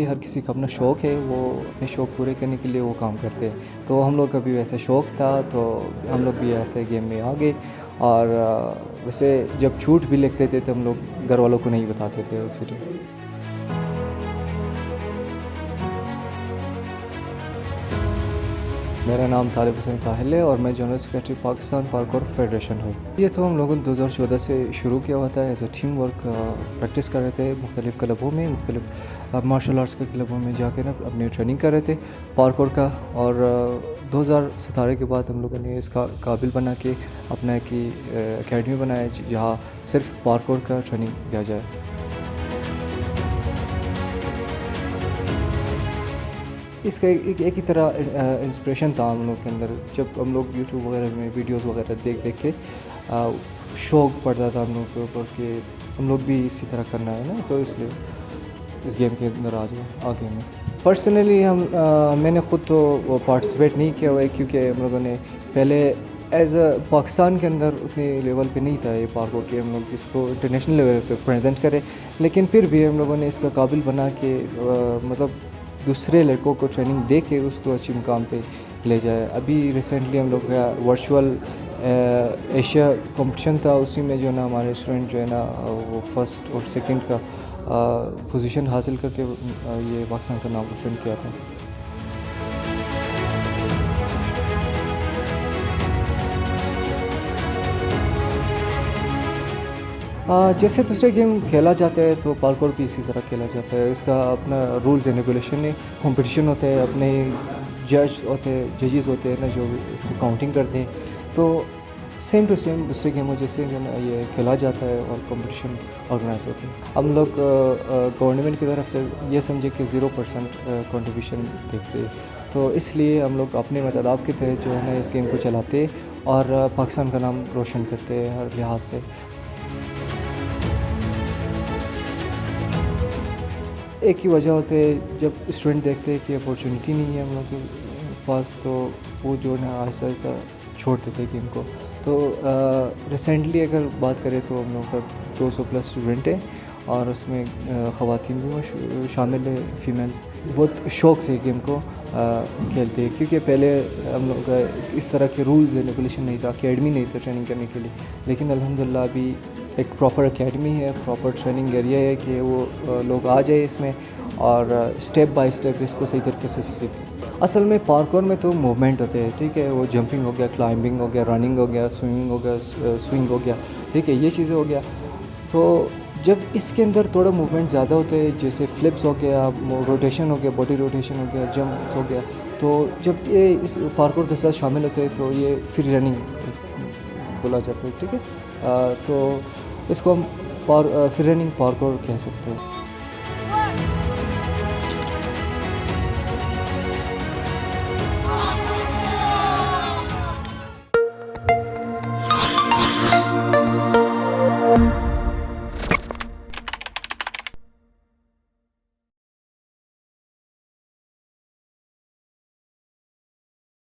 ہر کسی کا اپنا شوق ہے, وہ اپنے شوق پورے کرنے کے لیے وہ کام کرتے ہیں. تو ہم لوگ کا بھی ویسے شوق تھا تو ہم لوگ بھی ایسے گیم میں آ گئے. اور ویسے جب چھوٹ بھی لکھتے تھے تو ہم لوگ گھر والوں کو نہیں بتاتے تھے اسی لیے. میرا نام طالب حسین ساحل ہے اور میں general secretary Pakistan parkour federation ہوں. یہ تو ہم لوگوں نے 2014 سے شروع کیا ہوا تھا. As a team work practice کر رہے تھے مختلف کلبوں میں, مختلف مارشل آرٹس کے کلبوں میں جا کے نا اپنی ٹریننگ کر رہے تھے پارکور کا. اور 2017 کے بعد ہم لوگوں نے اس کا قابل بنا کے اپنا ایک اکیڈمی بنایا جہاں صرف پارکور کا ٹریننگ دیا جائے. اس کا ایک ہی طرح انسپریشن تھا ہم لوگ کے اندر. جب ہم لوگ یوٹیوب وغیرہ میں ویڈیوز وغیرہ دیکھ کے شوق پڑتا تھا ہم لوگ کے اوپر کہ ہم لوگ بھی اسی طرح کرنا ہے نا, تو اس لیے اس گیم کے اندر آگے میں پرسنلی میں نے خود تو پارٹیسپیٹ نہیں کیا ہوا ہے, کیونکہ ہم لوگوں نے پہلے ایز اے پاکستان کے اندر اتنے لیول پہ نہیں تھا یہ پارکور کہ ہم لوگ اس کو انٹرنیشنل لیول پہ پریزنٹ کریں. لیکن پھر بھی ہم لوگوں نے اس کا قابل بنا کے مطلب دوسرے لڑکوں کو ٹریننگ دے کے اس کو اچھی مقام پہ لے جائے. ابھی ریسنٹلی ہم لوگ کا ورچوئل ایشیا کمپٹیشن تھا, اسی میں جو ہے نا ہمارے اسٹوڈنٹ جو ہے نا وہ فرسٹ اور سیکنڈ کا پوزیشن حاصل کر کے یہ پاکستان کا نام روشن کیا تھا. جیسے دوسرے گیم کھیلا جاتا ہے تو پارکور بھی اسی طرح کھیلا جاتا ہے. اس کا اپنا رولز اینڈ ریگولیشن ہے, کمپٹیشن ہوتے ہیں, اپنے ججز ہوتے ہیں نا جو اس کو کاؤنٹنگ کرتے ہیں. تو سیم ٹو سیم دوسرے گیموں جیسے یہ کھیلا جاتا ہے اور کمپٹیشن آرگنائز ہوتے ہیں. ہم لوگ گورنمنٹ کی طرف سے یہ سمجھے کہ 0% کنٹریبیوشن دیتے ہیں, تو اس لیے ہم لوگ اپنے مداد کے تحت جو ہے نا اس گیم کو چلاتے اور پاکستان کا نام روشن کرتے ہیں ہر لحاظ سے. ایک ہی وجہ ہوتے ہے, جب اسٹوڈنٹ دیکھتے ہیں کہ اپارچونیٹی نہیں ہے ہم لوگ کے پاس تو وہ جو ہے نا آہستہ آہستہ چھوڑ دیتے گیم کو. تو ریسنٹلی اگر بات کریں تو ہم لوگ کا 200+ اسٹوڈنٹ ہیں اور اس میں خواتین بھی شامل ہیں, فیمیلز بہت شوق سے گیم کو کھیلتے ہیں. کیونکہ پہلے ہم لوگ کا اس طرح کے رولز اینڈ ریگولیشن نہیں تھا, اکیڈمی نہیں تھا ٹریننگ کرنے کے لیے. لیکن الحمدللہ ابھی ایک پراپر اکیڈمی ہے, پراپر ٹریننگ ایریا ہے کہ وہ لوگ آ جائے اس میں اور اسٹیپ بائی اسٹیپ اس کو صحیح طریقے سے سیکھیں. اصل میں پارکور میں تو موومنٹ ہوتے ہیں, ٹھیک ہے, وہ جمپنگ ہو گیا, کلائمبنگ ہو گیا, رننگ ہو گیا, سوئمنگ ہو گیا, سوئنگ ہو گیا, ٹھیک ہے, یہ چیزیں ہو گیا. تو جب اس کے اندر تھوڑا موومنٹ زیادہ ہوتے ہیں, جیسے فلپس ہو گیا, روٹیشن ہو گیا, باڈی روٹیشن ہو گیا, جمپس ہو گیا, تو جب یہ اس پارکور کے ساتھ شامل ہوتے ہیں تو یہ فری رننگ بولا جاتا ہے, ٹھیک ہے. تو اس کو ہم فری رننگ پارکور کہہ سکتے ہیں.